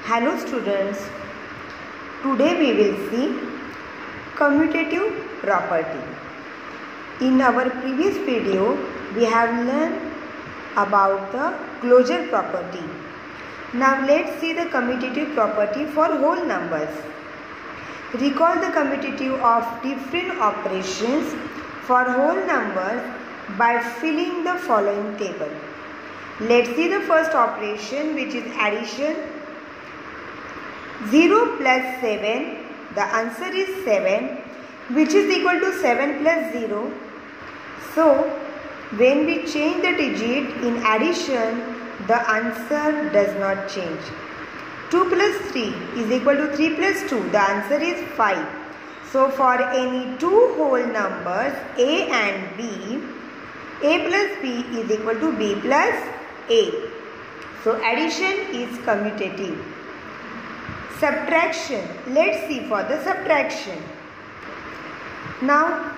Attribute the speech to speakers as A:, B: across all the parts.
A: Hello students, today we will see commutative property. In our previous video, we have learned about the closure property. Now let's see the commutative property for whole numbers. Recall the commutative of different operations for whole numbers by filling the following table. Let's see the first operation, which is addition. 0 plus 7, the answer is 7, which is equal to 7 plus 0. So, when we change the digit in addition, the answer does not change. 2 plus 3 is equal to 3 plus 2, the answer is 5. So, for any two whole numbers a and b, a plus b is equal to b plus a. So, addition is commutative. Subtraction. Let's see for the subtraction. Now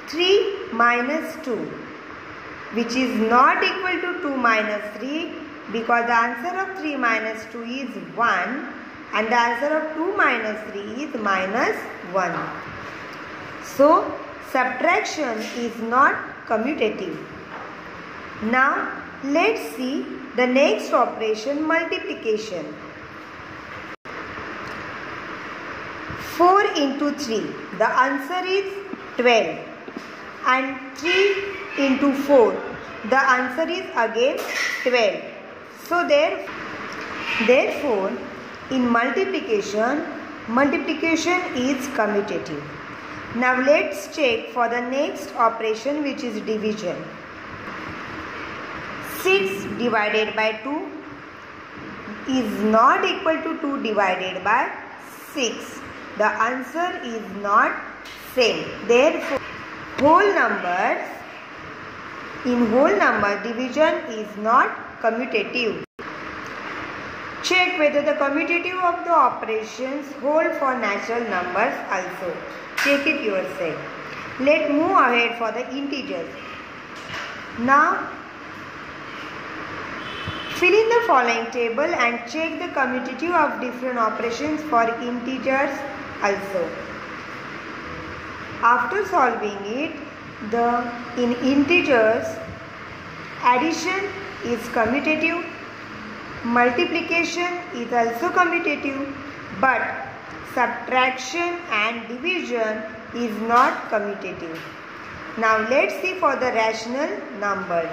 A: 3 minus 2, which is not equal to 2 minus 3, because the answer of 3 minus 2 is 1 and the answer of 2 minus 3 is minus 1. So subtraction is not commutative. Now let's see the next operation, multiplication. 4 into 3, the answer is 12, and 3 into 4, the answer is again 12. So therefore in multiplication is commutative. Now let's check for the next operation, which is division. 6 divided by 2 is not equal to 2 divided by 6. The answer is not same. Therefore, in whole number division is not commutative. Check whether the commutative of the operations hold for natural numbers also. Check it yourself. Let's move ahead for the integers. Now, fill in the following table and check the commutative of different operations for integers also. After solving it, in integers, addition is commutative, multiplication is also commutative, but subtraction and division is not commutative. Now let's see for the rational numbers.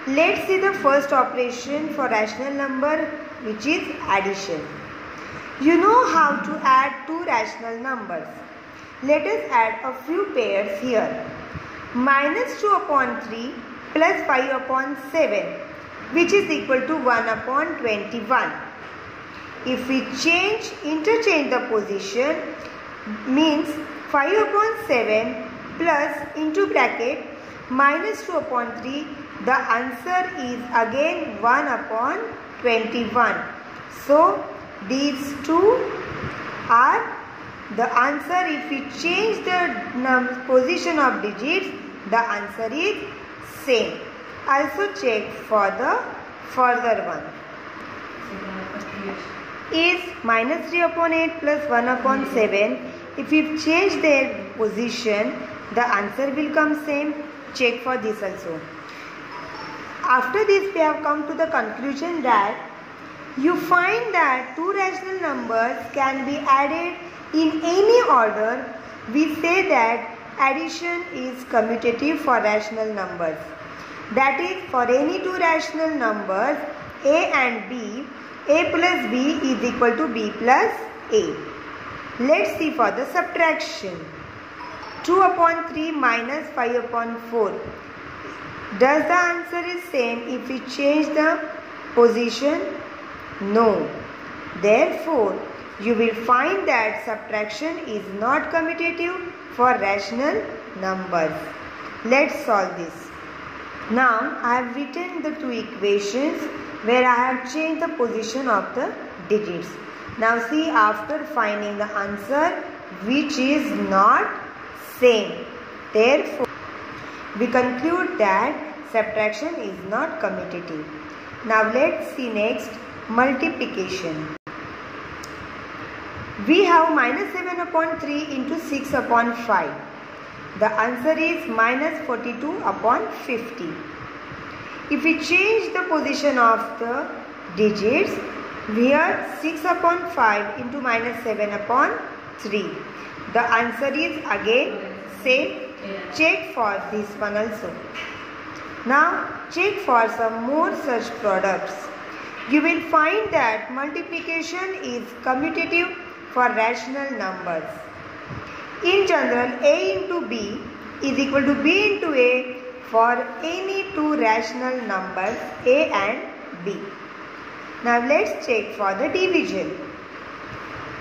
A: Let's see the first operation for rational number, which is addition. You know how to add two rational numbers. Let us add a few pairs here. Minus 2 upon 3 plus 5 upon 7, which is equal to 1 upon 21. If we interchange the position, means 5 upon 7 plus into bracket minus 2 upon 3, the answer is again 1 upon 21. So these two are the answer. If we change the position of digits, the answer is same. Also check for the further one. Is minus 3 upon 8 plus 1 upon 7. If we change their position, the answer will come same. Check for this also. After this, we have come to the conclusion that you find that two rational numbers can be added in any order. We say that addition is commutative for rational numbers. That is, for any two rational numbers a and b, a plus b is equal to b plus a. Let's see for the subtraction. 2 upon 3 minus 5 upon 4. Does the answer is same if we change the position? No. Therefore, you will find that subtraction is not commutative for rational numbers. Let's solve this. Now, I have written the two equations where I have changed the position of the digits. Now see, after finding the answer which is not same, therefore we conclude that subtraction is not commutative. Now let's see next, multiplication. We have minus 7 upon 3 into 6 upon 5. The answer is minus 42 upon 50. If we change the position of the digits, here 6 upon 5 into minus 7 upon 3. The answer is again same. Check for this one also. Now check for some more such products. You will find that multiplication is commutative for rational numbers. In general, A into B is equal to B into A for any two rational numbers A and B. Now let's check for the division.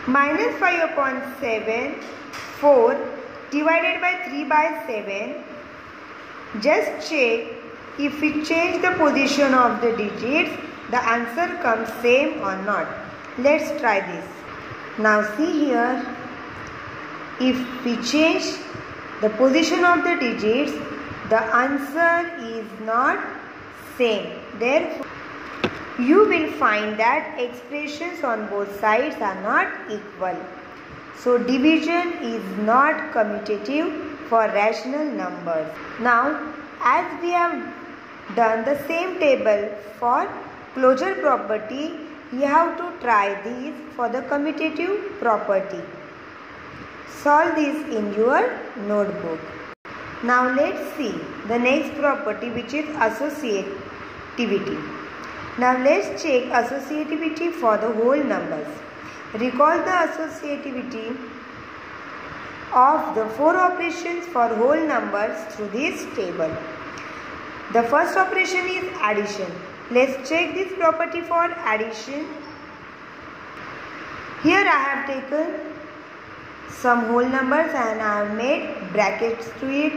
A: Minus 5 upon 7, 4 divided by 3 by 7. Just check if we change the position of the digits, the answer comes same or not. Let's try this. Now see here, if we change the position of the digits, the answer is not same. Therefore, you will find that expressions on both sides are not equal. So division is not commutative for rational numbers. Now, as we have done the same table for closure property, you have to try these for the commutative property. Solve this in your notebook. Now let's see the next property, which is associativity. Now let's check associativity for the whole numbers. Recall the associativity of the four operations for whole numbers through this table. The first operation is addition. Let's check this property for addition. Here I have taken some whole numbers and I have made brackets to it.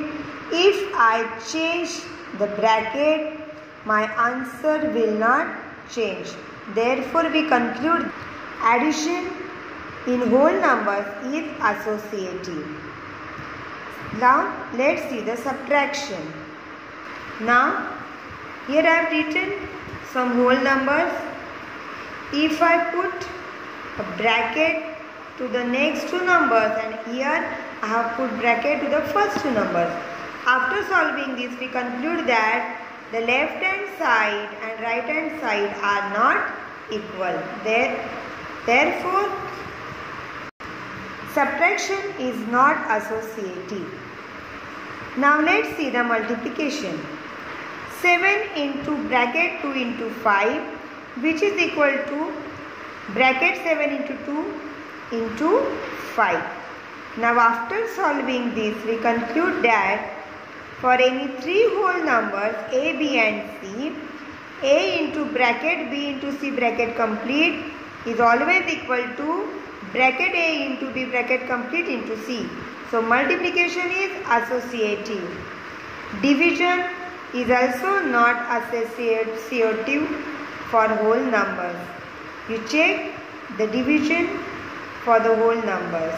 A: If I change the bracket, my answer will not change. Therefore, we conclude addition in whole numbers is associative. Now, let's see the subtraction. Now, here I have written some whole numbers. If I put a bracket to the next two numbers and here I have put bracket to the first two numbers. After solving this, we conclude that the left hand side and right hand side are not equal. Therefore, subtraction is not associative. Now let's see the multiplication. 7 into bracket 2 into 5, which is equal to bracket 7 into 2 into 5. Now after solving this, we conclude that for any three whole numbers A, B and C, A into bracket B into C bracket complete is always equal to bracket A into B bracket complete into C. So multiplication is associative. Division is also not associative for whole numbers. You check the division for the whole numbers.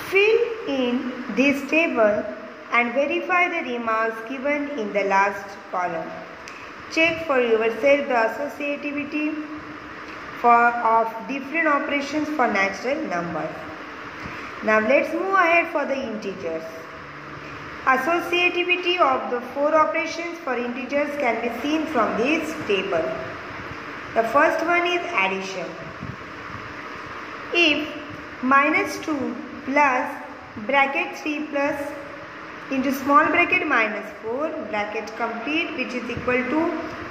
A: Fill in this table and verify the remarks given in the last column. Check for yourself the associativity of different operations for natural numbers. Now let's move ahead for the integers. Associativity of the four operations for integers can be seen from this table. The first one is addition. If minus 2 plus bracket 3 plus into small bracket minus 4 bracket complete, which is equal to,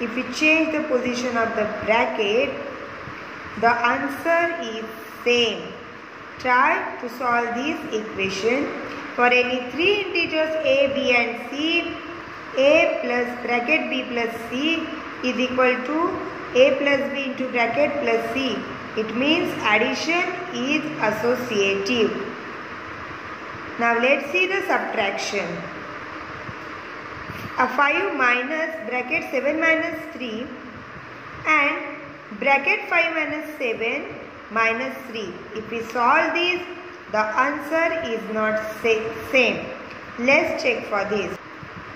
A: if we change the position of the bracket, the answer is same. Try to solve this equation. For any three integers A, B and C, A plus bracket B plus C is equal to A plus B into bracket plus C. It means addition is associative. Now let's see the subtraction. A 5 minus bracket 7 minus 3 and bracket 5 minus 7 minus 3. If we solve this, the answer is not same. Let's check for this.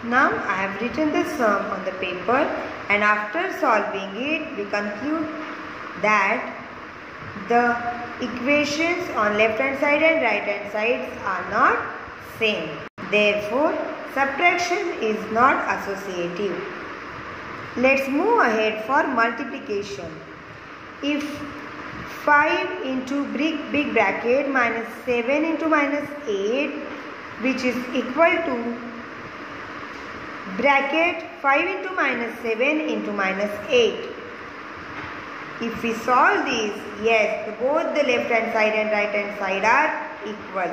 A: Now I have written the sum on the paper and after solving it, we conclude that the equations on left hand side and right hand sides are not same. Therefore, subtraction is not associative. Let's move ahead for multiplication. If 5 into big bracket minus 7 into minus 8, which is equal to bracket 5 into minus 7 into minus 8. If we solve this, yes, both the left hand side and right hand side are equal.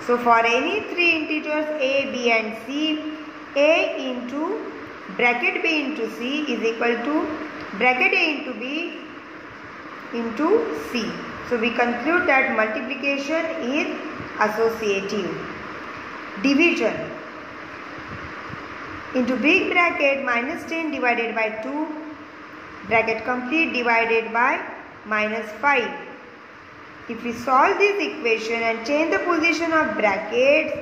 A: So for any three integers a, b and c, a into bracket b into c is equal to bracket a into b into c. So we conclude that multiplication is associative. Division. Into big bracket minus 10 divided by 2 bracket complete divided by minus 5. If we solve this equation and change the position of brackets,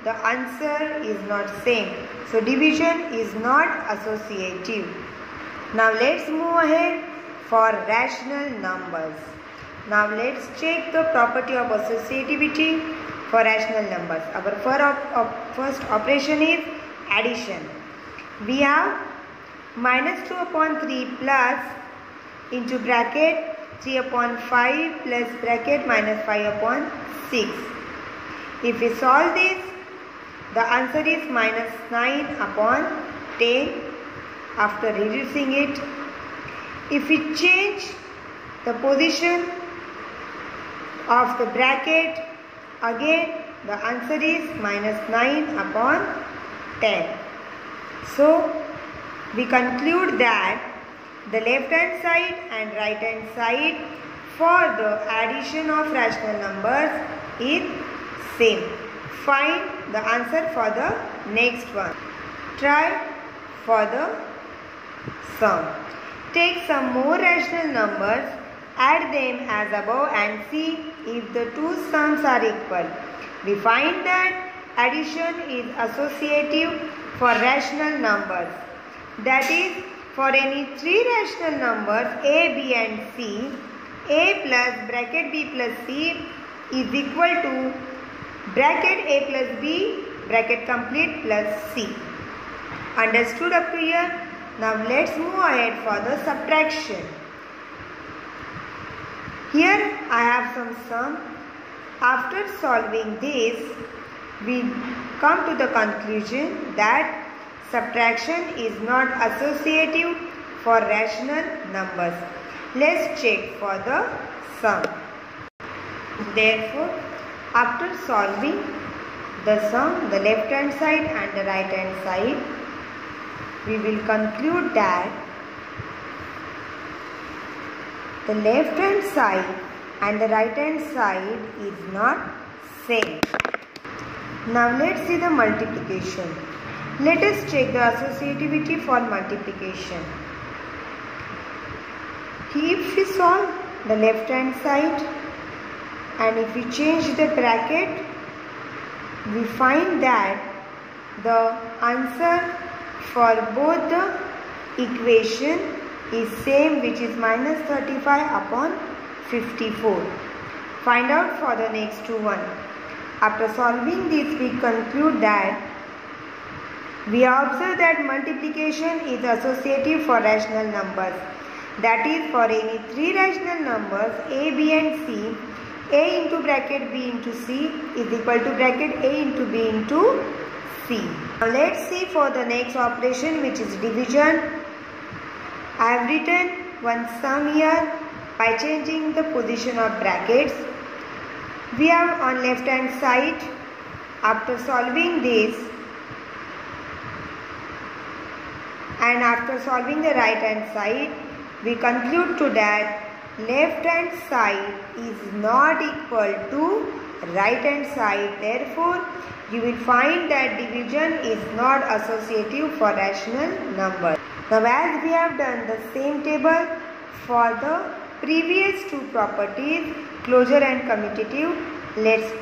A: the answer is not same. So division is not associative. Now let's move ahead for rational numbers. Now let's check the property of associativity for rational numbers. Our first operation is addition. We have minus 2 upon 3 plus into bracket 3 upon 5 plus bracket minus 5 upon 6. If we solve this, the answer is minus 9 upon 10 after reducing it. If we change the position of the bracket, again the answer is minus 9 upon 10. So we conclude that the left hand side and right hand side for the addition of rational numbers is same. Find the answer for the next one. Try for the sum. Take some more rational numbers, add them as above and see if the two sums are equal. We find that addition is associative for rational numbers. That is, for any three rational numbers a, b and c, a plus bracket b plus c is equal to bracket a plus b bracket complete plus c. Understood up to here? Now let's move ahead for the subtraction. Here I have some sum. After solving this, we come to the conclusion that subtraction is not associative for rational numbers. Let's check for the sum. Therefore, after solving the sum, the left hand side and the right hand side, we will conclude that the left hand side and the right hand side is not same. Now let's see the multiplication. Let us check the associativity for multiplication. If we solve the left hand side and if we change the bracket, we find that the answer for both the equation is same, which is minus 35 upon 54. Find out for the next one. After solving this, we conclude that we observe that multiplication is associative for rational numbers. That is, for any three rational numbers a, b and c, a into bracket b into c is equal to bracket a into b into c. Now let's see for the next operation, which is division. I have written one sum here by changing the position of brackets. We have on left hand side, after solving this and after solving the right hand side, we conclude to that left hand side is not equal to right hand side. Therefore, you will find that division is not associative for rational numbers. Now as we have done the same table for the previous two properties, closure and commutative, let's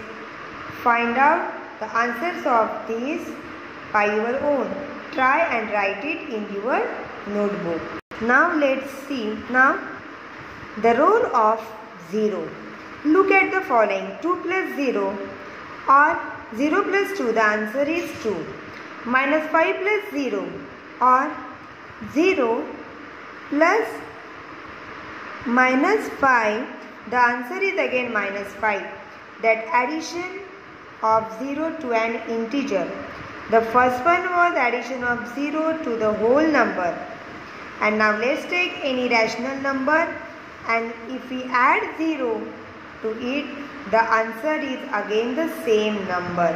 A: find out the answers of these by your own. Try and write it in your notebook. Now let's see. Now the role of 0. Look at the following. 2 plus 0 or 0 plus 2, the answer is 2. Minus 5 plus 0 or 0 plus minus 5, the answer is again minus 5. That addition of 0 to an integer. The first one was addition of 0 to the whole number. And now let's take any rational number, and if we add 0 to it, the answer is again the same number.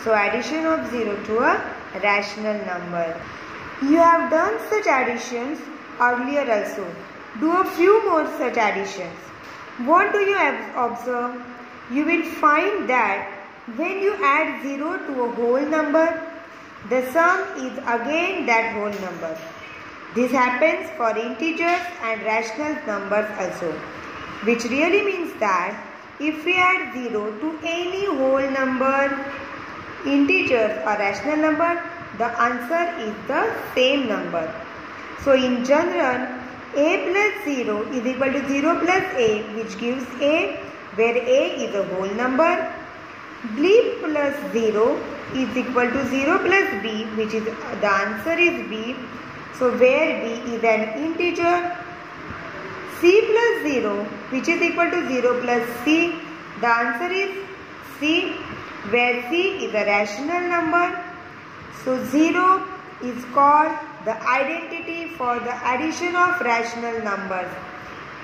A: So addition of 0 to a rational number. You have done such additions earlier also. Do a few more such additions. What do you observe? You will find that when you add 0 to a whole number, the sum is again that whole number. This happens for integers and rational numbers also, which really means that if we add 0 to any whole number, integers or rational number, the answer is the same number. So in general, a plus 0 is equal to 0 plus a, which gives a, where a is a whole number. B plus 0 is equal to 0 plus b, which is the answer is b. So where b is an integer. C plus 0, which is equal to 0 plus c, the answer is c, where c is a rational number. So 0 is called the identity for the addition of rational numbers.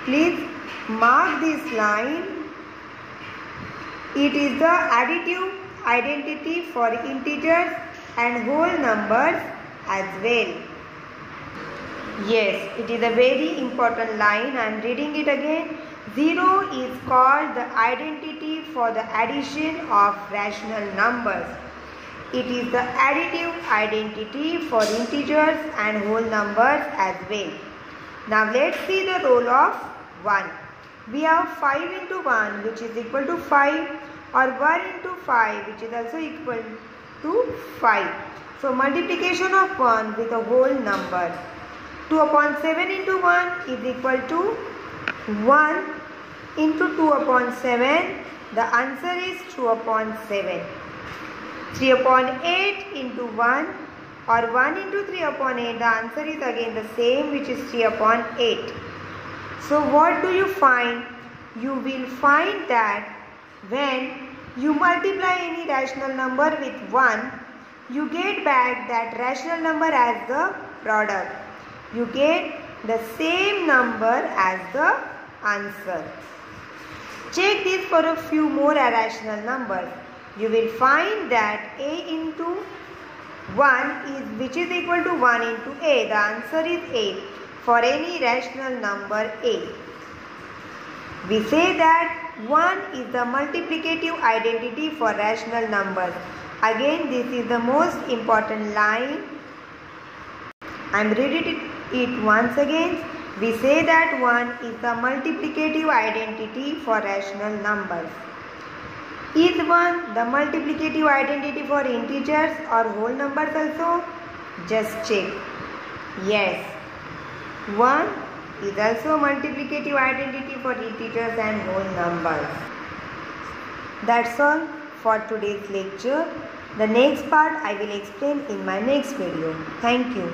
A: Please mark this line. It is the additive identity for integers and whole numbers as well. Yes, it is a very important line. I am reading it again. 0 is called the identity for the addition of rational numbers. It is the additive identity for integers and whole numbers as well. Now let's see the role of 1. We have 5 into 1, which is equal to 5, or 1 into 5, which is also equal to 5. So multiplication of 1 with a whole number. 2 upon 7 into 1 is equal to 1 into 2 upon 7. The answer is 2 upon 7. 3 upon 8 into 1 or 1 into 3 upon 8. The answer is again the same, which is 3 upon 8. So what do you find? You will find that when you multiply any rational number with 1, you get back that rational number as the product. You get the same number as the answer. Check this for a few more irrational numbers. You will find that a into 1 is which is equal to 1 into a. The answer is a for any rational number a. We say that 1 is the multiplicative identity for rational numbers. Again, this is the most important line. I am reading it once again. We say that 1 is the multiplicative identity for rational numbers. Is 1 the multiplicative identity for integers or whole numbers also? Just check. Yes, 1 is also multiplicative identity for integers and whole numbers. That's all for today's lecture. The next part I will explain in my next video. Thank you.